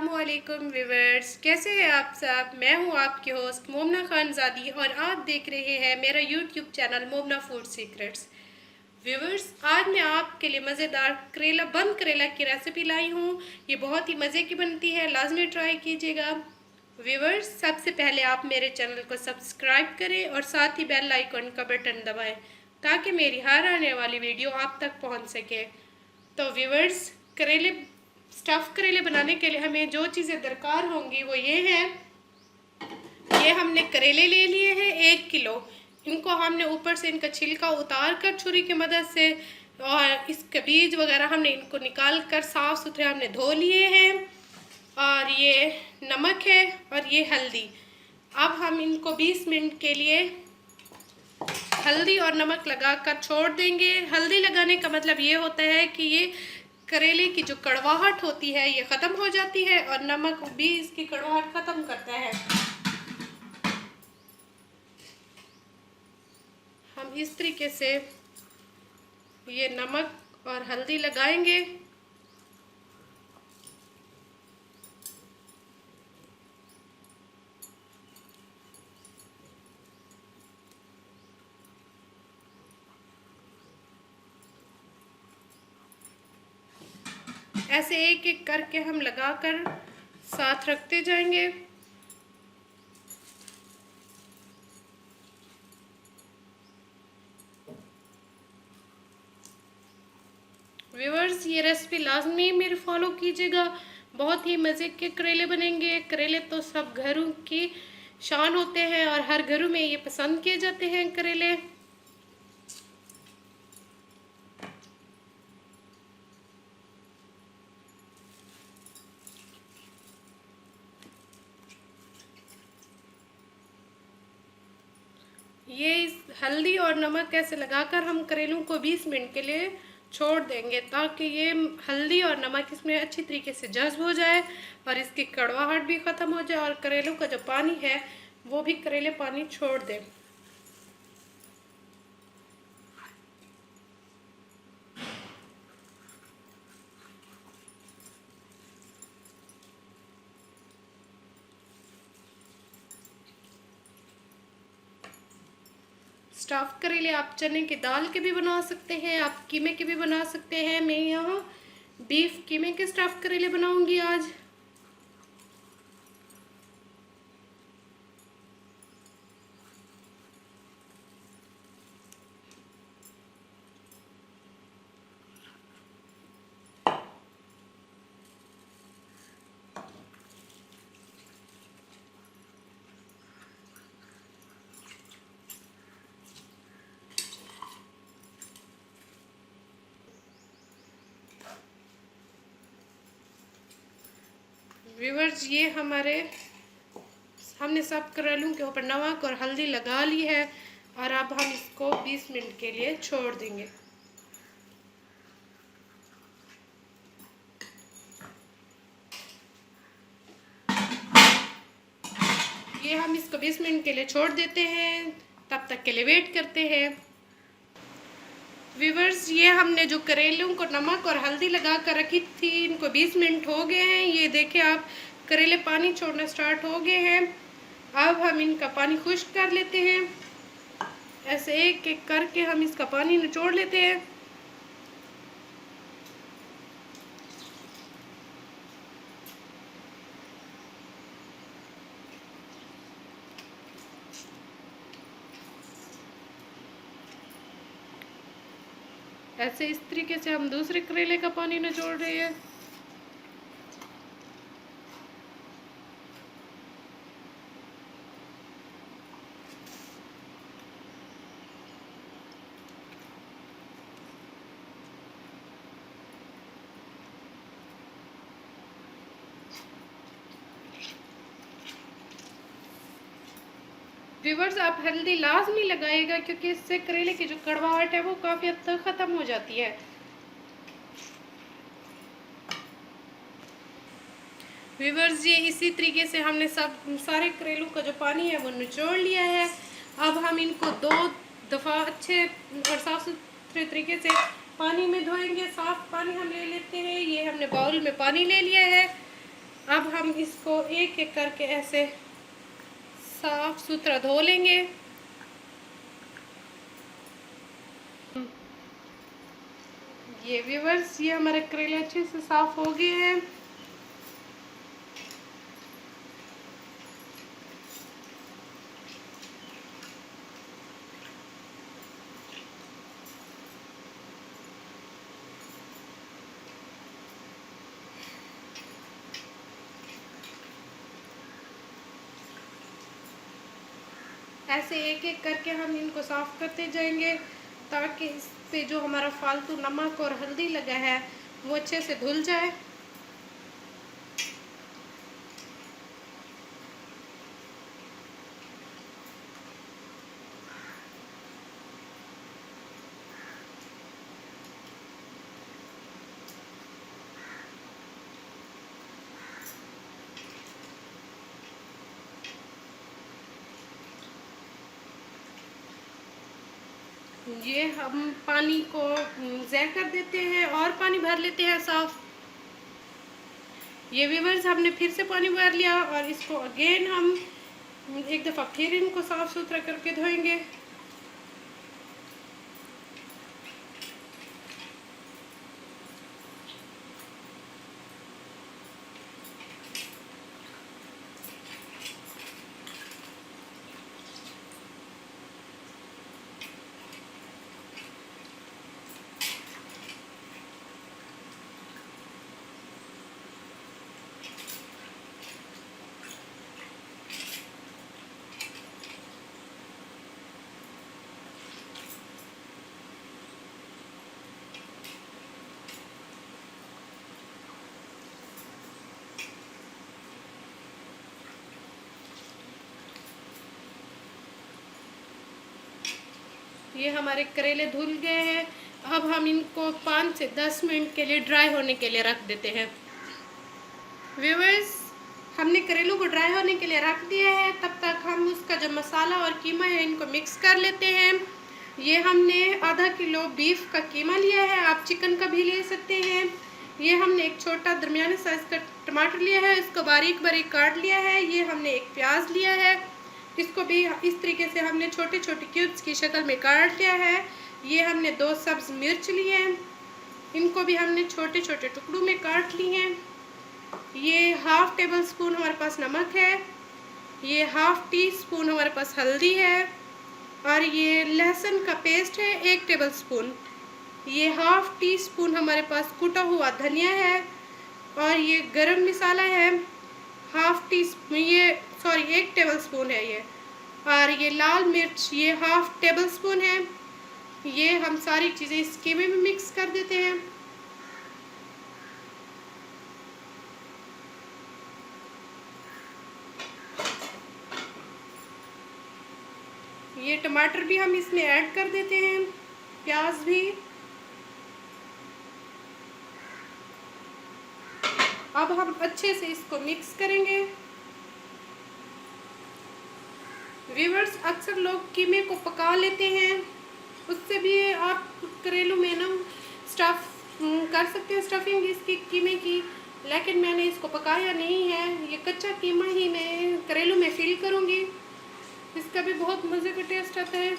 अस्सलामुअलैकुम व्यूवर्स, कैसे हैं आप सब। मैं हूं आपकी होस्ट मोमना खानजादी और आप देख रहे हैं मेरा YouTube channel मोमना food secrets. Viewers, आज मैं आपके लिए मज़ेदार बंद करेला की रेसिपी लाई हूं। ये बहुत ही मज़े की बनती है, लाजमी ट्राई कीजिएगा। व्यूवर्स, सबसे पहले आप मेरे चैनल को सब्सक्राइब करें और साथ ही बेल आइकन का बटन दबाएं ताकि मेरी हर आने वाली वीडियो आप तक पहुँच सके। तो व्यूवर्स, स्टफ़ करेले बनाने के लिए हमें जो चीज़ें दरकार होंगी वो ये हैं। ये हमने करेले ले लिए हैं 1 किलो। इनको हमने ऊपर से इनका छिलका उतार कर छुरी की मदद से और इसके बीज वगैरह हमने इनको निकाल कर साफ़ सुथरे हमने धो लिए हैं। और ये नमक है और ये हल्दी। अब हम इनको 20 मिनट के लिए हल्दी और नमक लगाकर छोड़ देंगे। हल्दी लगाने का मतलब ये होता है कि ये करेले की जो कड़वाहट होती है ये ख़त्म हो जाती है और नमक भी इसकी कड़वाहट ख़त्म करता है। हम इस तरीके से ये नमक और हल्दी लगाएंगे। ऐसे एक एक करके हम लगाकर साथ रखते जाएंगे। व्यूअर्स, ये रेसिपी लाजमी मेरे फॉलो कीजिएगा। बहुत ही मज़े के करेले बनेंगे। करेले तो सब घरों की शान होते हैं और हर घरों में ये पसंद किए जाते हैं करेले। ये हल्दी और नमक ऐसे लगाकर हम करेलों को 20 मिनट के लिए छोड़ देंगे ताकि ये हल्दी और नमक इसमें अच्छी तरीके से जज़्ब हो जाए और इसकी कड़वाहट भी ख़त्म हो जाए और करेलों का जो पानी है वो भी करेले पानी छोड़ दें। स्टफ़ करेले आप चने की दाल के भी बना सकते हैं, आप कीमे के भी बना सकते हैं। मैं यहाँ बीफ कीमे के स्टफ़ करेले बनाऊंगी आज। व्यूअर्स, ये हमने सब करेलों के ऊपर नमक और हल्दी लगा ली है और अब हम इसको 20 मिनट के लिए छोड़ देंगे। ये हम इसको 20 मिनट के लिए छोड़ देते हैं, तब तक के लिए वेट करते हैं। व्यूअर्स, ये हमने जो करेलों को नमक और हल्दी लगा कर रखी थी, इनको 20 मिनट हो गए हैं। ये देखें आप, करेले पानी छोड़ना स्टार्ट हो गए हैं। अब हम इनका पानी खुश्क कर लेते हैं। ऐसे एक एक करके हम इसका पानी निचोड़ लेते हैं। ऐसे इस तरीके से हम दूसरे करेले का पानी निचोड़ रहे हैं। व्यूअर्स, आप हल्दी लाजमी लगाइएगा क्योंकि इससे करेले की जो कड़वाहट है वो काफ़ी हद तक ख़त्म हो जाती है। व्यूअर्स, ये इसी तरीके से हमने सारे करेलों का जो पानी है वो निचोड़ लिया है। अब हम इनको 2 दफ़ा अच्छे और साफ़ सुथरे तरीके से पानी में धोएंगे। साफ़ पानी हम ले लेते हैं। ये हमने बाउल में पानी ले लिया है। अब हम इसको एक एक करके ऐसे साफ सुथरा धो लेंगे। ये व्यूअर्स, ये हमारे करेले अच्छे से साफ हो गए हैं। ऐसे एक एक करके हम इनको साफ करते जाएंगे ताकि इस पे जो हमारा फालतू नमक और हल्दी लगा है वो अच्छे से धुल जाए। ये हम पानी को ज़ाय कर देते हैं और पानी भर लेते हैं साफ। ये व्यूअर्स, हमने फिर से पानी भर लिया और इसको अगेन हम एक दफ़ा फिर इनको साफ सुथरा करके धोएंगे। ये हमारे करेले धुल गए हैं। अब हम इनको 5 से 10 मिनट के लिए ड्राई होने के लिए रख देते हैं। व्यूअर्स, हमने करेलों को ड्राई होने के लिए रख दिया है। तब तक हम उसका जो मसाला और कीमा है इनको मिक्स कर लेते हैं। ये हमने आधा किलो बीफ का कीमा लिया है, आप चिकन का भी ले सकते हैं। ये हमने एक छोटा दरमियाने साइज़ का टमाटर लिया है, इसको बारीक बारीक काट लिया है। ये हमने एक प्याज लिया है, इसको भी इस तरीके से हमने छोटे छोटे क्यूब्स की शक्ल में काट लिया है। ये हमने 2 सब्ज़ मिर्च लिए हैं, इनको भी हमने छोटे छोटे टुकड़ों में काट लिए हैं। ये हाफ़ टेबल स्पून हमारे पास नमक है, ये हाफ़ टी स्पून हमारे पास हल्दी है, और ये लहसुन का पेस्ट है 1 टेबल स्पून। ये हाफ़ टी स्पून हमारे पास कुटा हुआ धनिया है, और ये गरम मसाला है हाफ़ टी स्पून, ये 1 टेबल स्पून है ये, और ये लाल मिर्च ये हाफ़ टेबल स्पून है। ये हम सारी चीज़ें इस कीमे में मिक्स कर देते हैं। ये टमाटर भी हम इसमें ऐड कर देते हैं, प्याज भी। अब हम अच्छे से इसको मिक्स करेंगे। व्यूअर्स, अक्सर लोग कीमे को पका लेते हैं, उससे भी आप करेलों में ना स्टफ़ कर सकते हैं, स्टफिंग इसकी कीमे की। लेकिन मैंने इसको पकाया नहीं है, ये कच्चा कीमा ही मैं करेलों में फिल करूँगी। इसका भी बहुत मज़े का टेस्ट आता है।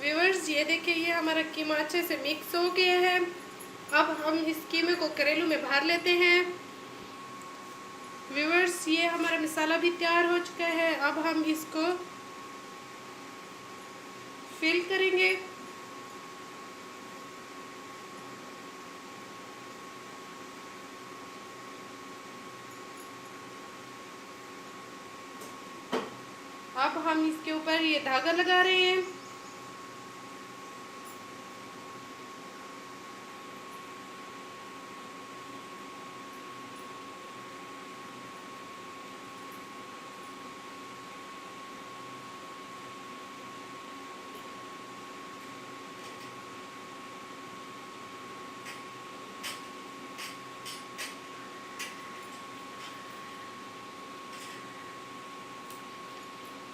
व्यूअर्स, ये देखिए, ये हमारा कीमा अच्छे से मिक्स हो गया है। अब हम इस कीमे को करेलों में भर लेते हैं। व्यूअर्स, ये हमारा मसाला भी तैयार हो चुका है। अब हम इसको फिल करेंगे। अब हम इसके ऊपर ये धागा लगा रहे हैं।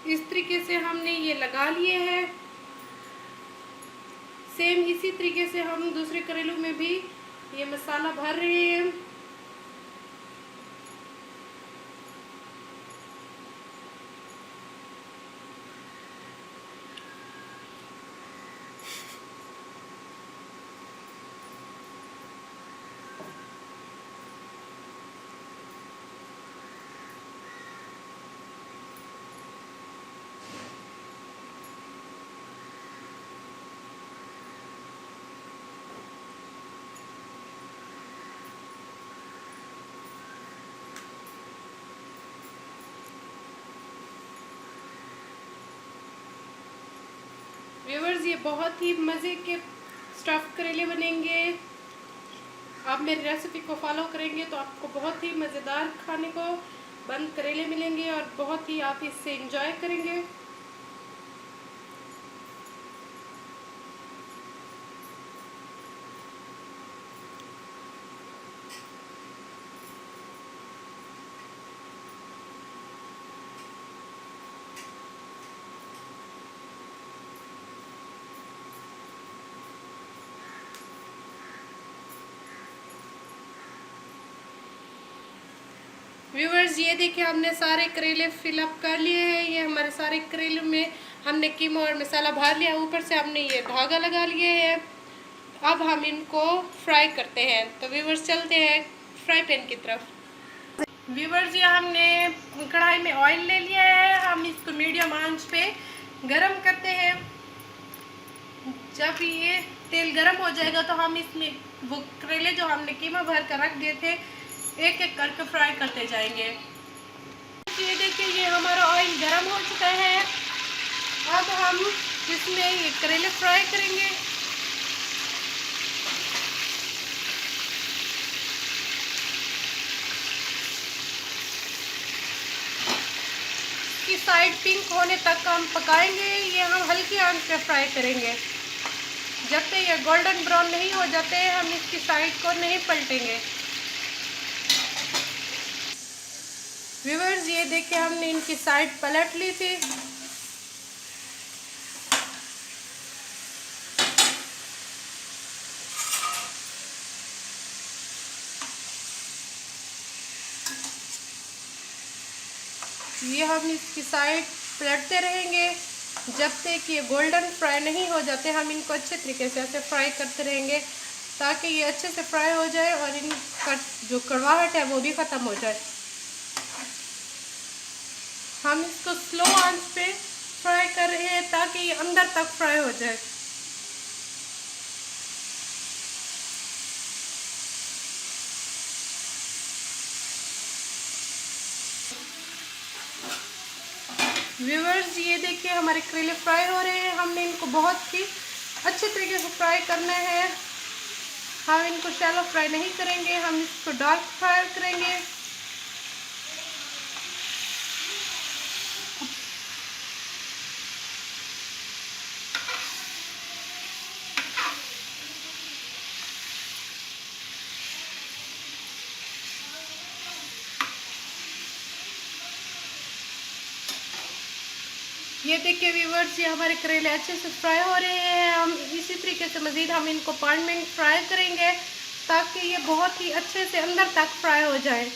इस तरीके से हमने ये लगा लिए हैं। सेम इसी तरीके से हम दूसरे करेलों में भी ये मसाला भर रहे हैं। व्यूअर्स, ये बहुत ही मज़े के स्टफ़ करेले बनेंगे। आप मेरी रेसिपी को फॉलो करेंगे तो आपको बहुत ही मज़ेदार खाने को बंद करेले मिलेंगे और बहुत ही आप इससे एंजॉय करेंगे। व्यूवर्स, ये देखिए हमने सारे करेले फिलअप कर लिए हैं। ये हमारे सारे करेलों में हमने कीमा और मसाला भर लिया, ऊपर से हमने ये धागा लगा लिए है। अब हम इनको फ्राई करते हैं। तो व्यूवर्स चलते हैं फ्राई पैन की तरफ। व्यूवर्स, ये हमने कढ़ाई में ऑयल ले लिया है। हम इसको मीडियम आंच पे गरम करते हैं। जब ये तेल गरम हो जाएगा तो हम इसमें वो करेले जो हमने कीमा भर कर रख दिए थे एक एक करके फ्राई करते जाएंगे। ये देखिए ये हमारा ऑयल गरम हो चुका है। अब हम इसमें ये करेले फ्राई करेंगे। इसकी साइड पिंक होने तक हम पकाएंगे। ये हम हल्की आंच पे फ्राई करेंगे। जब तक ये गोल्डन ब्राउन नहीं हो जाते हम इसकी साइड को नहीं पलटेंगे। व्यूअर्स, ये देखिए हमने इनकी साइड पलट ली थी। ये हम इसकी साइड पलटते रहेंगे जब तक ये गोल्डन फ्राई नहीं हो जाते। हम इनको अच्छे तरीके से ऐसे फ्राई करते रहेंगे ताकि ये अच्छे से फ्राई हो जाए और इनका जो कड़वाहट है वो भी ख़त्म हो जाए। हम इसको स्लो आंच पे फ्राई कर रहे हैं ताकि ये अंदर तक फ्राई हो जाए। व्यूअर्स, ये देखिए हमारे करेले फ्राई हो रहे हैं। हमने इनको बहुत ही अच्छे तरीके से फ्राई करना है। हम इनको शैलो फ्राई नहीं करेंगे, हम इसको डार्क फ्राई करेंगे। ये देखिए व्यूअर्स, ये हमारे करेले अच्छे से फ्राई हो रहे हैं। हम इसी तरीके से मज़ीद हम इनको 5 मिनट फ्राई करेंगे ताकि ये बहुत ही अच्छे से अंदर तक फ्राई हो जाए।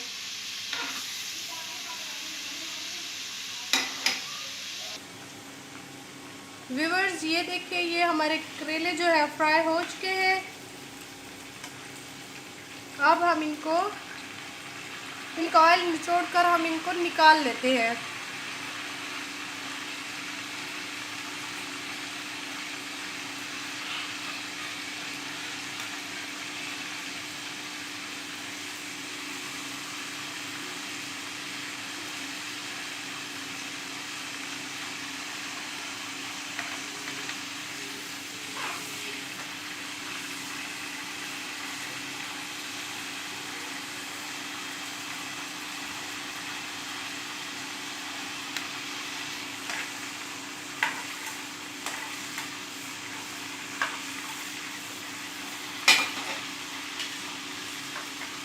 व्यूअर्स, ये देखिए ये हमारे करेले जो है फ्राई हो चुके हैं। अब हम इनका ऑयल निचोड़ कर हम इनको निकाल लेते हैं।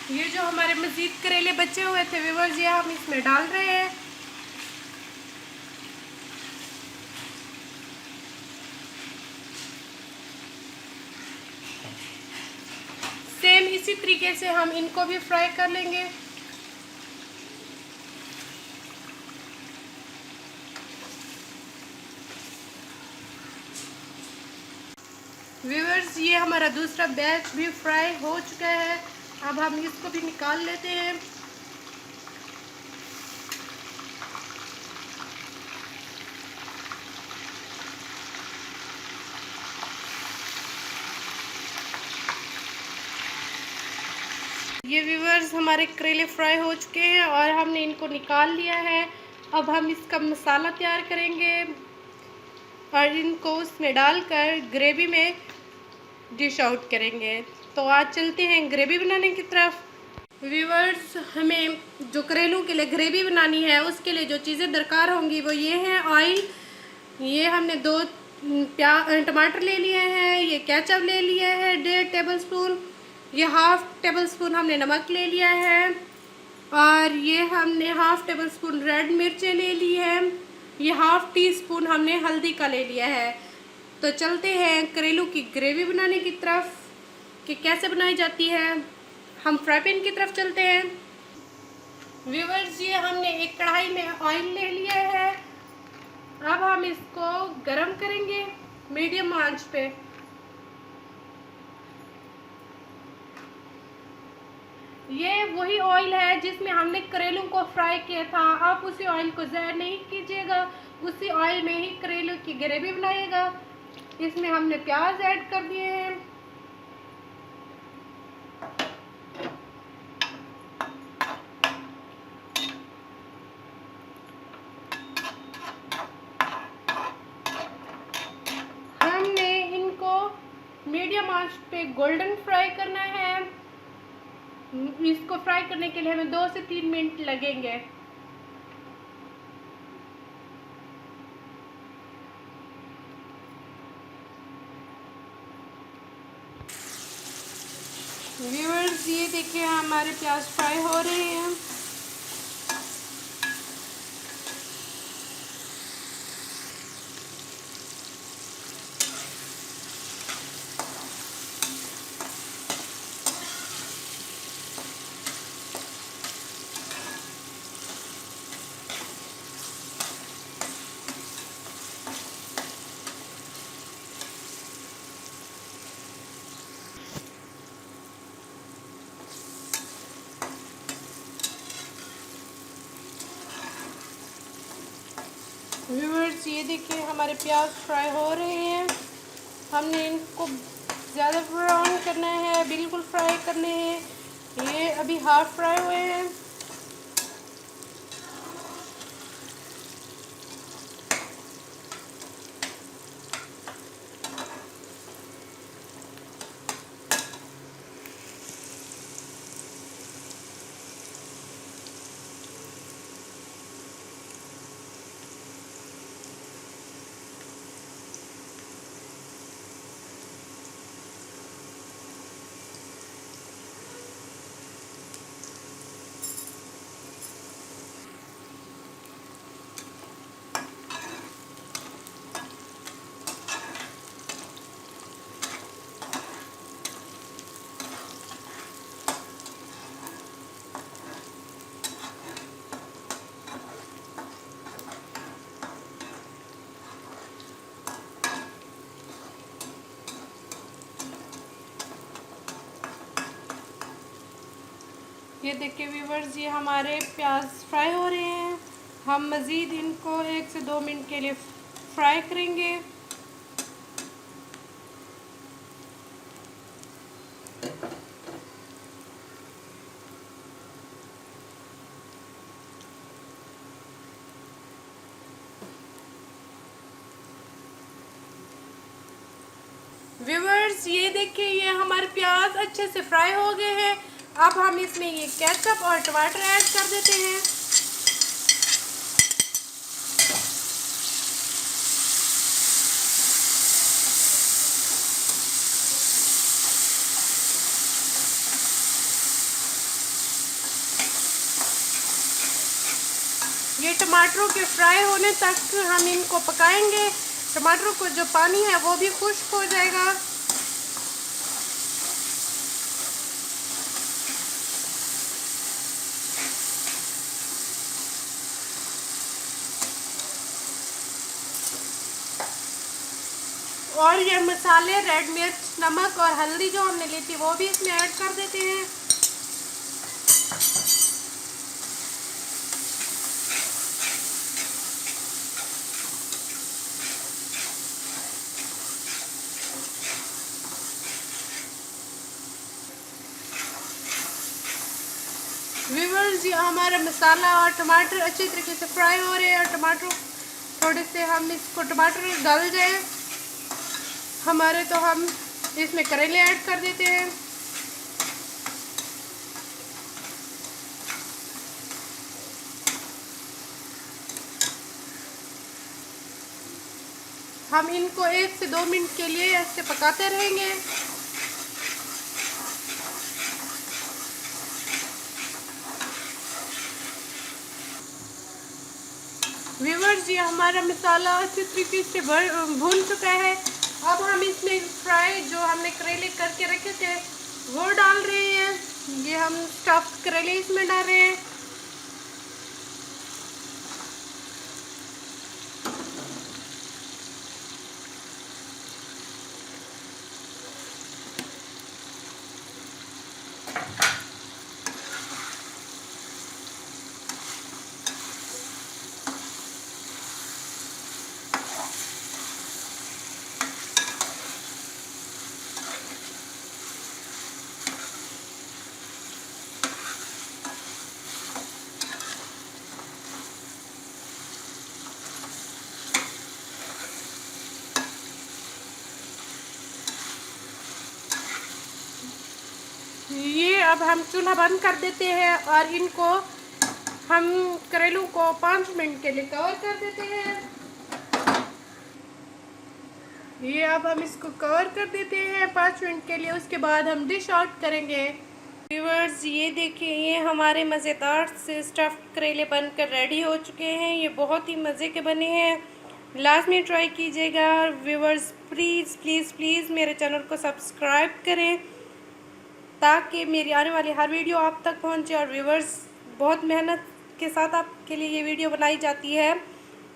ये जो हमारे मज़ीद करेले बचे हुए थे व्यूअर्स, ये हम इसमें डाल रहे हैं। इसी तरीके से हम इनको भी फ्राई कर लेंगे। व्यूअर्स, ये हमारा दूसरा बैच भी फ्राई हो चुका है। अब हम इसको भी निकाल लेते हैं। ये व्यूअर्स, हमारे करेले फ्राई हो चुके हैं और हमने इनको निकाल लिया है। अब हम इसका मसाला तैयार करेंगे और इनको उसमें डालकर ग्रेवी में डिश आउट करेंगे। तो आज चलते हैं ग्रेवी बनाने की तरफ। व्यूअर्स, हमें जो करेलों के लिए ग्रेवी बनानी है उसके लिए जो चीज़ें दरकार होंगी वो ये हैं। ऑयल, ये हमने 2 टमाटर ले लिए हैं। ये केचप ले लिया है 1.5 टेबल स्पून। ये 1/2 टेबल स्पून हमने नमक ले लिया है और ये हमने 1/2 टेबल स्पून रेड मिर्चें ले ली है। ये 1/2 टीस्पून हमने हल्दी का ले लिया है। तो चलते हैं करेलों की ग्रेवी बनाने की तरफ कि कैसे बनाई जाती है। हम फ्राई पैन की तरफ चलते हैं। व्यूअर्स, ये हमने एक कढ़ाई में ऑयल ले लिया है। अब हम इसको गरम करेंगे मीडियम आंच पे। ये वही ऑयल है जिसमें हमने करेलों को फ्राई किया था। आप उसी ऑयल को ज़ाया नहीं कीजिएगा, उसी ऑयल में ही करेलों की ग्रेवी बनाइएगा। इसमें हमने प्याज ऐड कर दिए हैं। हमने इनको मीडियम आंच पे गोल्डन फ्राई करना है। इसको फ्राई करने के लिए हमें 2 से 3 मिनट लगेंगे। व्यूअर्स, ये देखिए हमारे प्याज फ्राई हो रहे हैं। व्यूअर्स, ये देखिए हमारे प्याज फ्राई हो रहे हैं। हमने इनको ज़्यादा ब्राउन करना है, बिल्कुल फ्राई करने हैं। ये अभी हाफ फ्राई हुए हैं। ये देखिए व्यूअर्स, ये हमारे प्याज फ्राई हो रहे हैं। हम मज़ीद इनको 1 से 2 मिनट के लिए फ्राई करेंगे। व्यूअर्स, ये देखिए ये हमारे प्याज अच्छे से फ्राई हो गए हैं। अब हम इसमें ये केचप और टमाटर ऐड कर देते हैं। ये टमाटरों के फ्राई होने तक हम इनको पकाएंगे। टमाटरों को जो पानी है वो भी खुश्क हो जाएगा। और ये मसाले रेड मिर्च, नमक और हल्दी जो हमने ली थी वो भी इसमें ऐड कर देते हैं। व्यूअर्स, ये हमारा मसाला और टमाटर अच्छी तरीके से फ्राई हो रहे हैं और टमाटर थोड़े से हम इसको टमाटर गल जाए हमारे तो हम इसमें करेले ऐड कर देते हैं। हम इनको 1 से 2 मिनट के लिए ऐसे पकाते रहेंगे। व्यूअर्स, ये हमारा मसाला अच्छी तरीके से भून चुका है। अब हम इसमें फ्राई जो हमने करेले करके रखे थे वो डाल रहे हैं। ये हम स्टफ्ड करेले इसमें डाल रहे हैं। ये अब हम चूल्हा बंद कर देते हैं और इनको हम करेलों को 5 मिनट के लिए कवर कर देते हैं। ये अब हम इसको कवर कर देते हैं 5 मिनट के लिए। उसके बाद हम डिश आउट करेंगे। व्यूअर्स, ये देखिए, ये हमारे मज़ेदार से स्टफ़्ड करेले बनकर रेडी हो चुके हैं। ये बहुत ही मज़े के बने हैं, लाजमी ट्राई कीजिएगा। व्यूअर्स, प्लीज़ प्लीज़ प्लीज़ मेरे चैनल को सब्सक्राइब करें ताकि मेरी आने वाली हर वीडियो आप तक पहुंचे। और व्यूअर्स, बहुत मेहनत के साथ आपके लिए ये वीडियो बनाई जाती है।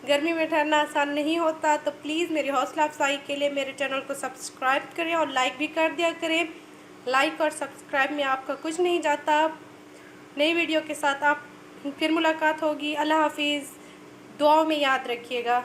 गर्मी में ठहरना आसान नहीं होता, तो प्लीज़ मेरी हौसला अफजाई के लिए मेरे चैनल को सब्सक्राइब करें और लाइक भी कर दिया करें। लाइक और सब्सक्राइब में आपका कुछ नहीं जाता। नई वीडियो के साथ आप फिर मुलाकात होगी। अल्लाह हाफिज़। दुआओं में याद रखिएगा।